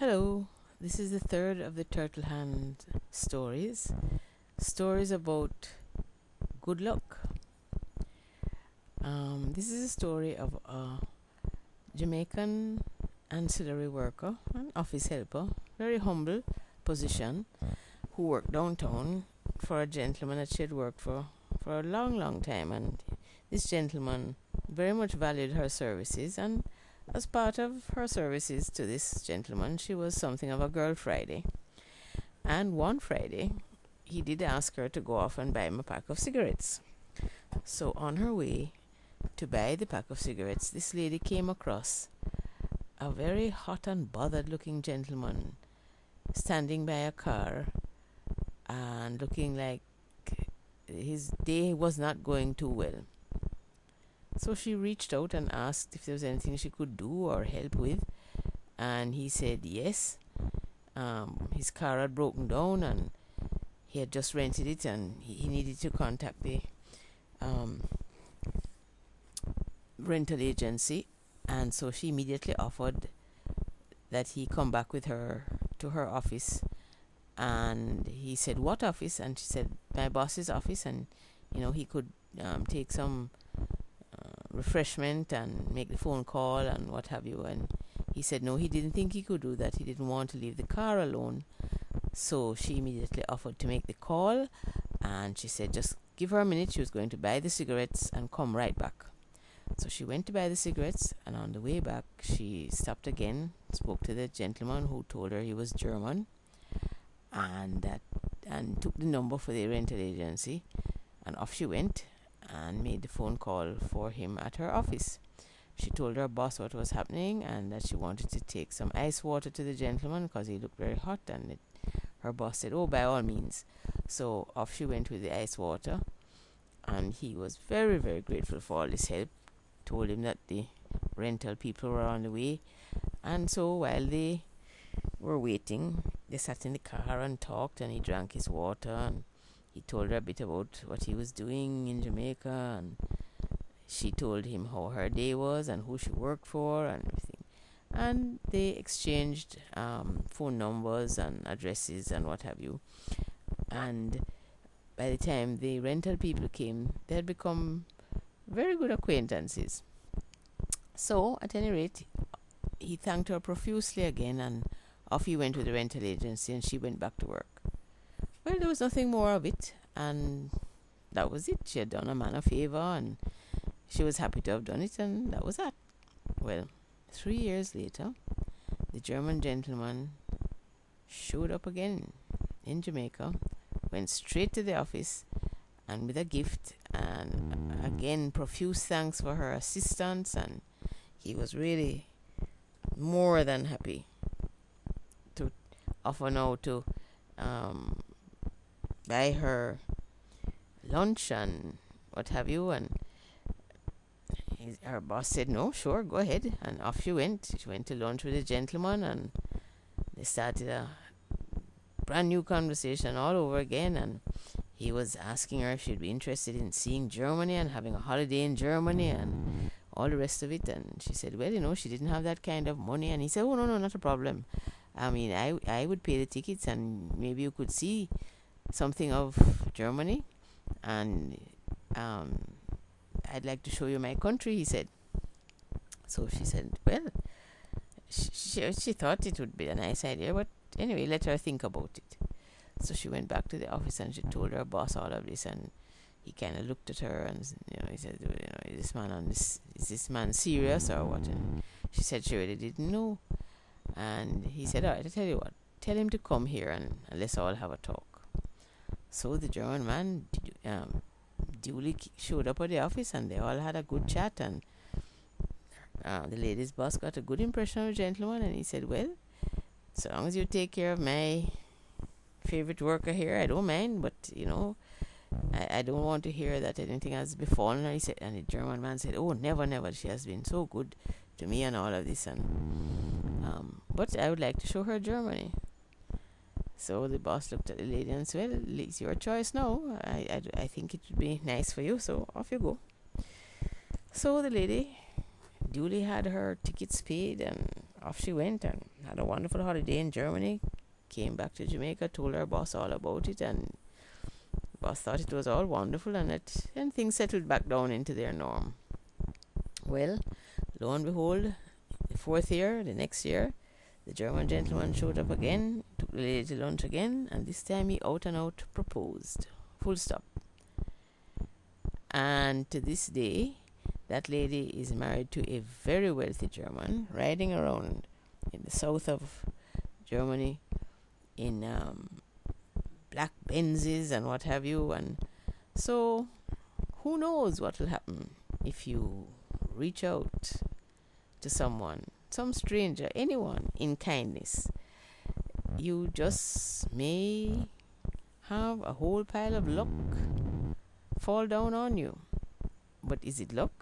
Hello, this is the third of the Turtle Hand stories. Stories about good luck. This is a story of a Jamaican ancillary worker, an office helper, very humble position, who worked downtown for a gentleman that she had worked for a long time. And this gentleman very much valued her services, and as part of her services to this gentleman, she was something of a girl Friday. And one Friday, he did ask her to go off and buy him a pack of cigarettes. So on her way to buy the pack of cigarettes, this lady came across a very hot and bothered looking gentleman standing by a car and looking like his day was not going too well. So she reached out and asked if there was anything she could do or help with, and he said yes. His car had broken down and he had just rented it, and he needed to contact the rental agency, and so she immediately offered that he come back with her to her office. And he said, "What office?" And she said, "My boss's office," and he could take some refreshment and make the phone call and what have you. And he said no, he didn't think he could do that. He didn't want to leave the car alone. So she immediately offered to make the call, and she said just give her a minute. She was going to buy the cigarettes and come right back. So she went to buy the cigarettes, and on the way back she stopped again, spoke to the gentleman, who told her he was German, and took the number for the rental agency, and off she went and made the phone call for him at her office. She told her boss what was happening and that she wanted to take some ice water to the gentleman because he looked very hot, and her boss said, "Oh, by all means." So off she went with the ice water, and he was very, very grateful for all this help, told him that the rental people were on the way. And so while they were waiting, they sat in the car and talked, and he drank his water, and he told her a bit about what he was doing in Jamaica, and she told him how her day was and who she worked for and everything. And they exchanged phone numbers and addresses and what have you. And by the time the rental people came, they had become very good acquaintances. So, at any rate, he thanked her profusely again, and off he went with the rental agency, and she went back to work. Well, there was nothing more of it, and that was it. She had done a man a favor, and she was happy to have done it, and that was that. Well, 3 years later, the German gentleman showed up again in Jamaica, went straight to the office, and with a gift, and again profuse thanks for her assistance, and he was really more than happy to offer now to buy her lunch and what have you. And her boss said no, sure, go ahead, and off she went. She went to lunch with a gentleman, and they started a brand new conversation all over again. And he was asking her if she'd be interested in seeing Germany and having a holiday in Germany and all the rest of it. And she said, well, she didn't have that kind of money. And he said, oh, no, not a problem. I mean, I would pay the tickets, and maybe you could see something of Germany, and I'd like to show you my country, he said. So she said, well, she thought it would be a nice idea, but anyway, let her think about it. So she went back to the office, and she told her boss all of this, and he kind of looked at her, and he said, is this man serious or what? And she said she really didn't know. And he said, all right, I tell you what, tell him to come here, and let's all have a talk. So the German man duly showed up at the office, and they all had a good chat, and the lady's boss got a good impression of the gentleman, and he said, well, so long as you take care of my favorite worker here, I don't mind, but I don't want to hear that anything has befallen her. He said, and the German man said, oh, never, she has been so good to me and all of this, and but I would like to show her Germany. So the boss looked at the lady and said, well, it's your choice now. I think it would be nice for you, so off you go. So the lady duly had her tickets paid and off she went and had a wonderful holiday in Germany. Came back to Jamaica, told her boss all about it, and boss thought it was all wonderful, and things settled back down into their norm. Well, lo and behold, the fourth year, the next year, the German gentleman showed up again, took the lady to lunch again, and this time he out and out proposed. Full stop. And to this day, that lady is married to a very wealthy German, riding around in the south of Germany in black Benzes and what have you. And so, who knows what will happen if you reach out to someone, some stranger, anyone, in kindness. You just may have a whole pile of luck fall down on you. But is it luck?